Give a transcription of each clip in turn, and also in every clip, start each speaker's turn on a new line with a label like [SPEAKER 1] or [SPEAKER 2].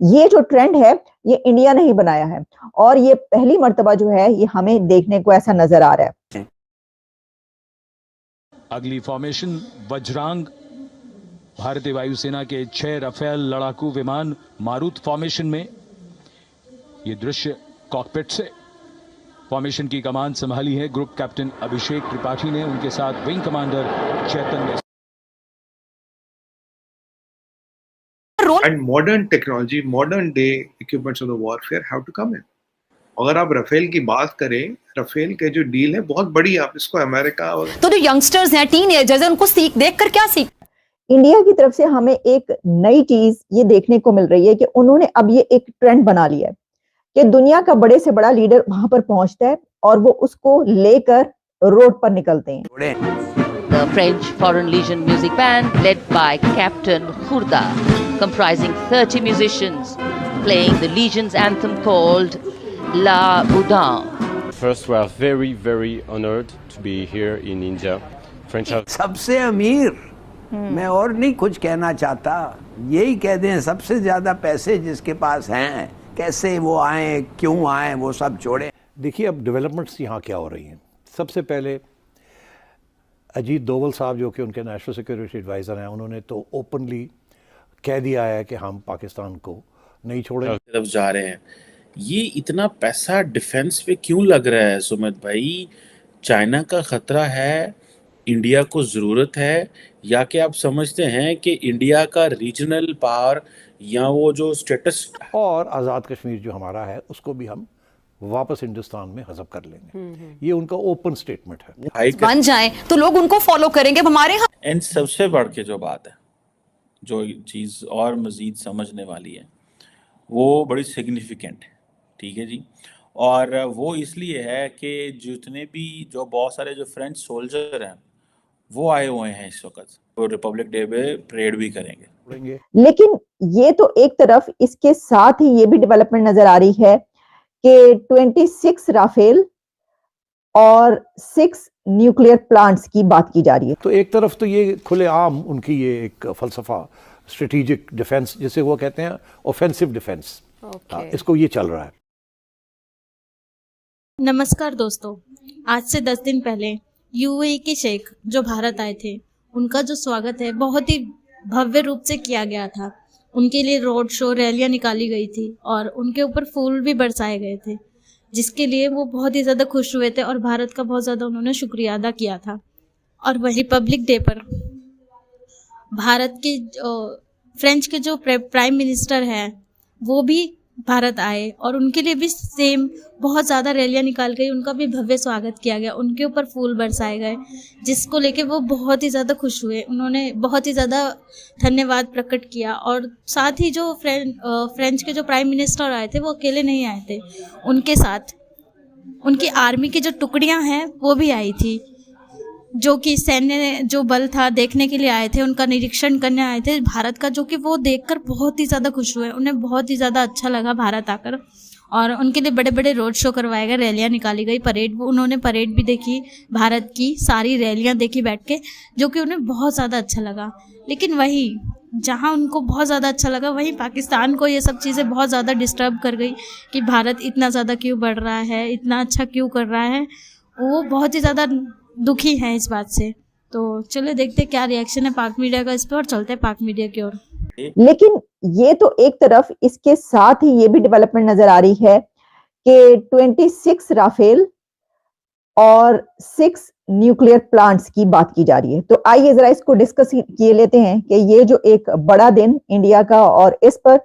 [SPEAKER 1] ये जो ट्रेंड है ये इंडिया ने ही बनाया है और ये पहली मर्तबा जो है ये हमें देखने को ऐसा नजर आ रहा है।
[SPEAKER 2] अगली फॉर्मेशन वज्रांग, भारतीय वायुसेना के 6 राफेल लड़ाकू विमान मारुत फॉर्मेशन में। ये दृश्य कॉकपिट से। फॉर्मेशन की कमान संभाली है ग्रुप कैप्टन अभिषेक त्रिपाठी ने, उनके साथ wing commander Chaitanya.
[SPEAKER 3] And modern technology, modern day equipments of the warfare have to come in. अगर आप राफेल की बात करें, राफेल के जो डील है बहुत बड़ी है, आप इसको अमेरिका और
[SPEAKER 4] तो जो यंगस्टर्स हैं, टीनेजर्स हैं, उनको देखकर क्या सीख?
[SPEAKER 1] इंडिया की तरफ से हमें एक नई चीज ये देखने को मिल रही है कि उन्होंने अब ये एक ट्रेंड बना लिया है कि दुनिया का बड़े से बड़ा लीडर वहां पर पहुंचता है और वो उसको लेकर रोड पर निकलते हैं।
[SPEAKER 5] The French Foreign Legion Music Band, led by Captain Khurda, comprising 30 musicians, playing the Legion's anthem called La Boudin.
[SPEAKER 6] First, we are very, very honored to be here in India. French are
[SPEAKER 7] सबसे अमीर, मैं और नहीं कुछ कहना चाहता, यही कह दें सबसे ज्यादा पैसे जिसके पास हैं, कैसे वो आए, क्यों आए, वो सब छोड़े।
[SPEAKER 8] देखिए अब डेवलपमेंट्स यहाँ क्या हो रही हैं। सबसे पहले अजीत डोवल साहब जो कि उनके नेशनल सिक्योरिटी एडवाइज़र हैं, उन्होंने तो ओपनली कह दिया है कि हम पाकिस्तान को नहीं छोड़ेंगे।
[SPEAKER 9] तरफ जा रहे हैं। ये इतना पैसा डिफेंस पे क्यों लग रहा है सुमित भाई? चाइना का खतरा है, इंडिया को ज़रूरत है, या कि आप समझते हैं कि इंडिया का रीजनल पावर या वो जो स्टेटस
[SPEAKER 8] और आज़ाद कश्मीर जो हमारा है उसको भी हम वापस हिंदुस्तान में हज़ब कर लेंगे। ये उनका ओपन स्टेटमेंट है।
[SPEAKER 4] बन जाएं तो लोग उनको फॉलो करेंगे। हमारे
[SPEAKER 9] एंड सबसे बढ़ के जो बात है, जो चीज़ और मज़ीद समझने वाली है, वो बड़ी सिग्निफिकेंट है, ठीक है जी। और वो इसलिए है कि जितने भी जो बहुत सारे जो फ्रेंच सोल्जर हैं वो आए हुए हैं इस वक्त, वो रिपब्लिक डे पे परेड भी करेंगे।
[SPEAKER 1] लेकिन ये तो एक तरफ, इसके साथ ही ये भी डेवलपमेंट नजर आ रही है कि 26 राफेल और 6 न्यूक्लियर प्लांट्स की बात की जा रही है।
[SPEAKER 8] तो एक तरफ तो ये खुलेआम उनकी ये एक फलसफा स्ट्रेटेजिक डिफेंस, जिसे वो कहते हैं ऑफेंसिव डिफेंस, इसको ये चल रहा है।
[SPEAKER 10] नमस्कार दोस्तों, आज से 10 दिन पहले यूएई के शेख जो भारत आए थे, उनका जो स्वागत है बहुत ही भव्य रूप से किया गया था। उनके लिए रोड शो, रैलियां निकाली गई थी और उनके ऊपर फूल भी बरसाए गए थे, जिसके लिए वो बहुत ही ज़्यादा खुश हुए थे और भारत का बहुत ज़्यादा उन्होंने शुक्रिया अदा किया था। और वही रिपब्लिक डे पर भारत के फ्रेंच के जो प्राइम मिनिस्टर हैं वो भी भारत आए और उनके लिए भी सेम बहुत ज़्यादा रैलियां निकाल गई, उनका भी भव्य स्वागत किया गया, उनके ऊपर फूल बरसाए गए, जिसको लेके वो बहुत ही ज़्यादा खुश हुए। उन्होंने बहुत ही ज़्यादा धन्यवाद प्रकट किया। और साथ ही जो फ्रेंच के जो प्राइम मिनिस्टर आए थे वो अकेले नहीं आए थे, उनके साथ उनकी आर्मी की जो टुकड़ियां हैं वो भी आई थी, जो कि सैन्य जो बल था देखने के लिए आए थे, उनका निरीक्षण करने आए थे भारत का, जो कि वो देखकर बहुत ही ज़्यादा खुश हुए। उन्हें बहुत ही ज़्यादा अच्छा लगा भारत आकर और उनके लिए बड़े बड़े रोड शो करवाए गए, रैलियां निकाली गई, उन्होंने परेड भी देखी, भारत की सारी रैलियां देखी बैठ के, जो कि उन्हें बहुत ज़्यादा अच्छा लगा। लेकिन वही जहां उनको बहुत ज़्यादा अच्छा लगा, वहीं पाकिस्तान को ये सब चीज़ें बहुत ज़्यादा डिस्टर्ब कर गई कि भारत इतना ज़्यादा क्यों बढ़ रहा है, इतना अच्छा क्यों कर रहा है। वो बहुत ही ज़्यादा दुखी हैं इस बात से। तो चलो देखते क्या रिएक्शन है पाक मीडिया का इस पर और चलते हैं पाक मीडिया की ओर।
[SPEAKER 1] लेकिन ये तो एक तरफ, इसके साथ ही ये भी डेवलपमेंट नजर आ रही है कि 26 राफेल और 6 न्यूक्लियर प्लांट्स की बात की जा रही है। तो आइए जरा इसको डिस्कस किए लेते हैं कि ये जो एक बड़ा दिन इंडिया का और इस पर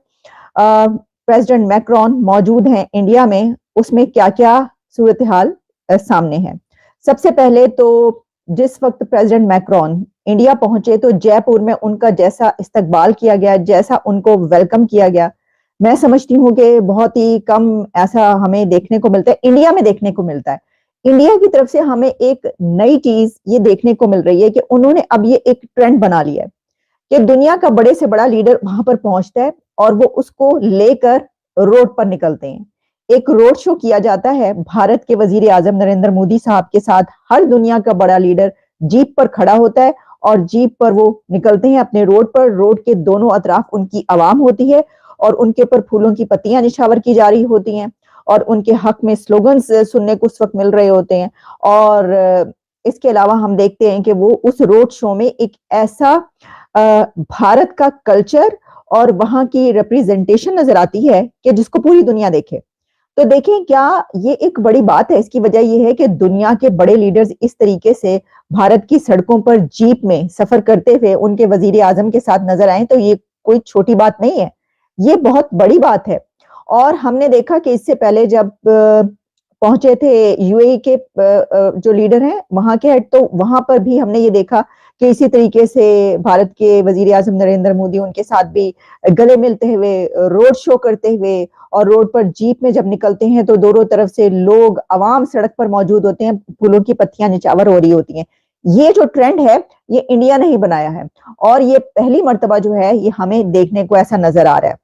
[SPEAKER 1] प्रेसिडेंट मैक्रोन मौजूद हैं इंडिया में, उसमें क्या क्या सूरत हाल सामने है। सबसे पहले तो जिस वक्त प्रेसिडेंट मैक्रोन इंडिया पहुंचे तो जयपुर में उनका जैसा इस्तकबाल किया गया, जैसा उनको वेलकम किया गया, मैं समझती हूँ कि बहुत ही कम ऐसा हमें देखने को मिलता है, इंडिया में देखने को मिलता है। इंडिया की तरफ से हमें एक नई चीज ये देखने को मिल रही है कि उन्होंने अब ये एक ट्रेंड बना लिया है कि दुनिया का बड़े से बड़ा लीडर वहां पर पहुंचता है और वो उसको लेकर रोड पर निकलते हैं। एक रोड शो किया जाता है भारत के वजीर आजम नरेंद्र मोदी साहब के साथ। हर दुनिया का बड़ा लीडर जीप पर खड़ा होता है और जीप पर वो निकलते हैं अपने रोड पर। रोड के दोनों अतराफ उनकी आवाम होती है और उनके ऊपर फूलों की पत्तियां निछावर की जा रही होती हैं और उनके हक में स्लोगन्स सुनने को उस वक्त मिल रहे होते हैं। और इसके अलावा हम देखते हैं कि वो उस रोड शो में एक ऐसा भारत का कल्चर और वहां की रिप्रेजेंटेशन नजर आती है कि जिसको पूरी दुनिया देखे। तो देखें, क्या ये एक बड़ी बात है? इसकी वजह ये है कि दुनिया के बड़े लीडर्स इस तरीके से भारत की सड़कों पर जीप में सफर करते हुए उनके वजीर आजम के साथ नजर आए, तो ये कोई छोटी बात नहीं है, ये बहुत बड़ी बात है। और हमने देखा कि इससे पहले जब पहुंचे थे यूएई के जो लीडर हैं वहां के हेड, तो वहां पर भी हमने ये देखा कि इसी तरीके से भारत के वजीर आजम नरेंद्र मोदी उनके साथ भी गले मिलते हुए रोड शो करते हुए, और रोड पर जीप में जब निकलते हैं तो दोनों तरफ से लोग अवाम सड़क पर मौजूद होते हैं, फूलों की पत्तियां निछावर हो रही होती हैं। ये जो ट्रेंड है ये इंडिया ने ही बनाया है और ये पहली मर्तबा जो है ये हमें देखने को ऐसा नजर आ रहा है।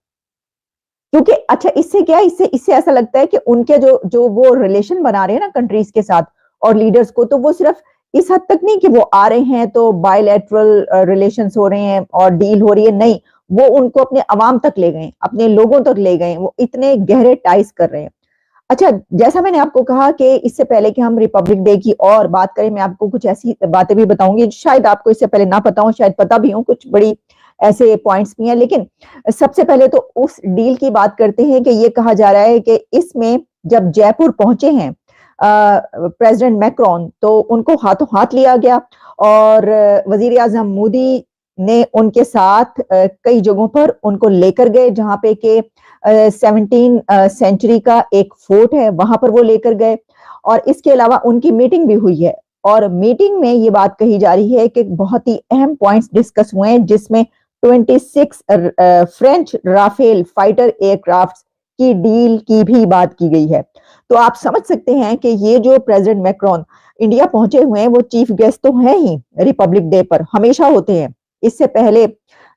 [SPEAKER 1] क्योंकि अच्छा, इससे क्या, इससे ऐसा लगता है कि उनके जो वो रिलेशन बना रहे हैं ना कंट्रीज के साथ और लीडर्स को, तो वो सिर्फ इस हद तक नहीं कि वो आ रहे हैं तो बायलैटरल रिलेशंस हो रहे हैं और डील हो रही है, नहीं, वो उनको अपने अवाम तक ले गए, अपने लोगों तक ले गए, वो इतने गहरे टाइज कर रहे हैं। अच्छा, जैसा मैंने आपको कहा कि इससे पहले कि हम रिपब्लिक डे की और बात करें, मैं आपको कुछ ऐसी बातें भी बताऊंगी शायद आपको इससे पहले ना पता हो, शायद पता भी हो, कुछ बड़ी ऐसे पॉइंट्स भी हैं। लेकिन सबसे पहले तो उस डील की बात करते हैं कि ये कहा जा रहा है कि इसमें जब जयपुर पहुंचे हैं प्रेसिडेंट मैक्रोन, तो उनको हाथों हाथ लिया गया और वजीर आजम मोदी ने उनके साथ कई जगहों पर उनको लेकर गए, जहां पे के 17 सेंचुरी का एक फोर्ट है वहां पर वो लेकर गए। और इसके अलावा उनकी मीटिंग भी हुई है और मीटिंग में ये बात कही जा रही है कि बहुत ही अहम पॉइंट्स डिस्कस हुए हैं, जिसमें 26 फ्रेंच राफेल फाइटर एयरक्राफ्ट की डील की भी बात की गई है। तो आप समझ सकते हैं कि ये जो प्रेसिडेंट मैक्रोन इंडिया पहुंचे हुए हैं वो चीफ गेस्ट तो हैं ही, रिपब्लिक डे पर हमेशा होते हैं। इससे पहले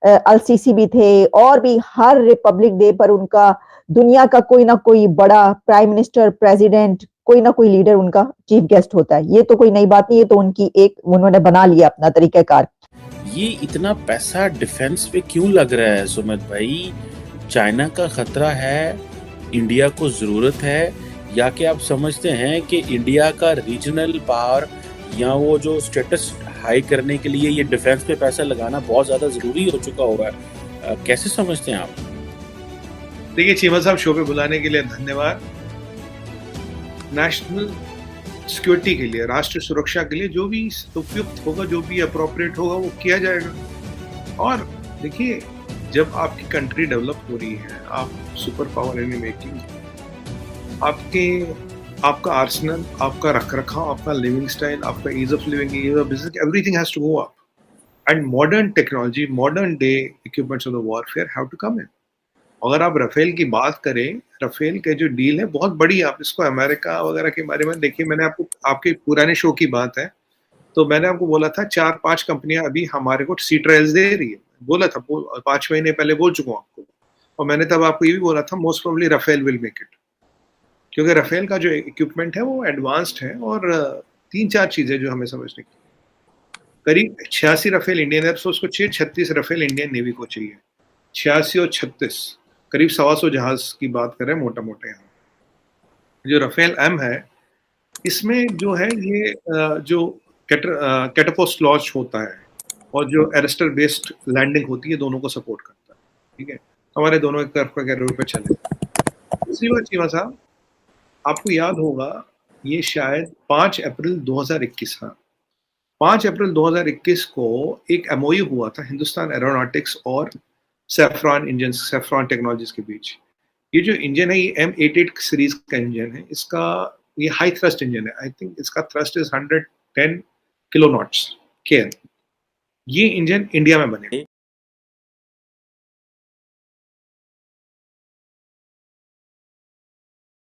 [SPEAKER 1] अल-सीसी भी थे और भी हर रिपब्लिक डे पर उनका दुनिया का कोई ना कोई बड़ा प्राइम मिनिस्टर, प्रेसिडेंट, कोई ना कोई लीडर उनका चीफ गेस्ट होता है। ये तो कोई नई बात नहीं, ये तो उनकी एक उन्होंने बना लिया अपना तरीकाकार।
[SPEAKER 9] ये इतना पैसा डिफेंस पे क्यों लग रहा है सुमित भाई? चाइना का खतरा है, इंडिया को जरूरत है, या कि आप समझते हैं कि इंडिया का रीजनल पावर या वो जो स्टेटस हाई करने के लिए ये डिफेंस पे पैसा लगाना बहुत ज्यादा जरूरी हो चुका होगा? कैसे समझते हैं आप?
[SPEAKER 3] देखिए चीमा साहब, शो पे बुलाने के लिए धन्यवाद। नेशनल सिक्योरिटी के लिए, राष्ट्र सुरक्षा के लिए जो भी उपयुक्त होगा, जो भी अप्रोप्रिएट होगा वो किया जाएगा। और देखिए, जब आपकी कंट्री डेवलप हो रही है, आप सुपर पावर इन मेकिंग, आपका आर्सेनल, आपका रखरखाव, आपका लिविंग स्टाइल, आपका ease of living, ease of business, everything has to go up. And modern technology, modern day equipments of the warfare have to come in. अगर आप Rafale की बात करें, राफेल के जो डील है बहुत बड़ी है। आप इसको अमेरिका वगैरह के बारे में देखिए, मैंने आपको आपके पुराने शो की बात है, तो मैंने आपको बोला था 4-5 कंपनियां अभी हमारे को सी ट्रायल्स दे रही है, बोला था 5 महीने पहले बोल चुका हूँ आपको। और मैंने तब आपको ये भी बोला था most probably Rafale will make it, क्योंकि राफेल का जो इक्विपमेंट है वो एडवांस्ड है। और 3-4 चीजें जो हमें समझने की, करीब 86 राफेल इंडियन एयरफोर्स को चाहिए, 36 राफेल इंडियन नेवी को चाहिए। 86 और 36 करीब 125 जहाज की बात कर रहे हैं मोटा मोटा। यहाँ जो राफेल एम है, इसमें जो है ये जो कैटापोस्ट लॉन्च होता है और जो एरेस्टर बेस्ड लैंडिंग होती है, दोनों को सपोर्ट करता है। ठीक है, हमारे दोनों एक तरफ का कैरियर पे चले। दूसरी बात चीमा साहब, आपको याद होगा ये शायद 5 अप्रैल 2021, हाँ 5 अप्रैल 2021 को एक एमओयू हुआ था हिंदुस्तान एरोनॉटिक्स और सैफ्रॉन इंजन, सैफ्रॉन टेक्नोलॉजीज के बीच। ये जो इंजन है ये M88 सीरीज का इंजन है, इसका ये हाई थ्रस्ट इंजन है। आई थिंक इसका थ्रस्ट इज 110 किलो नॉट्स केयर। ये इंजन इंडिया में बने।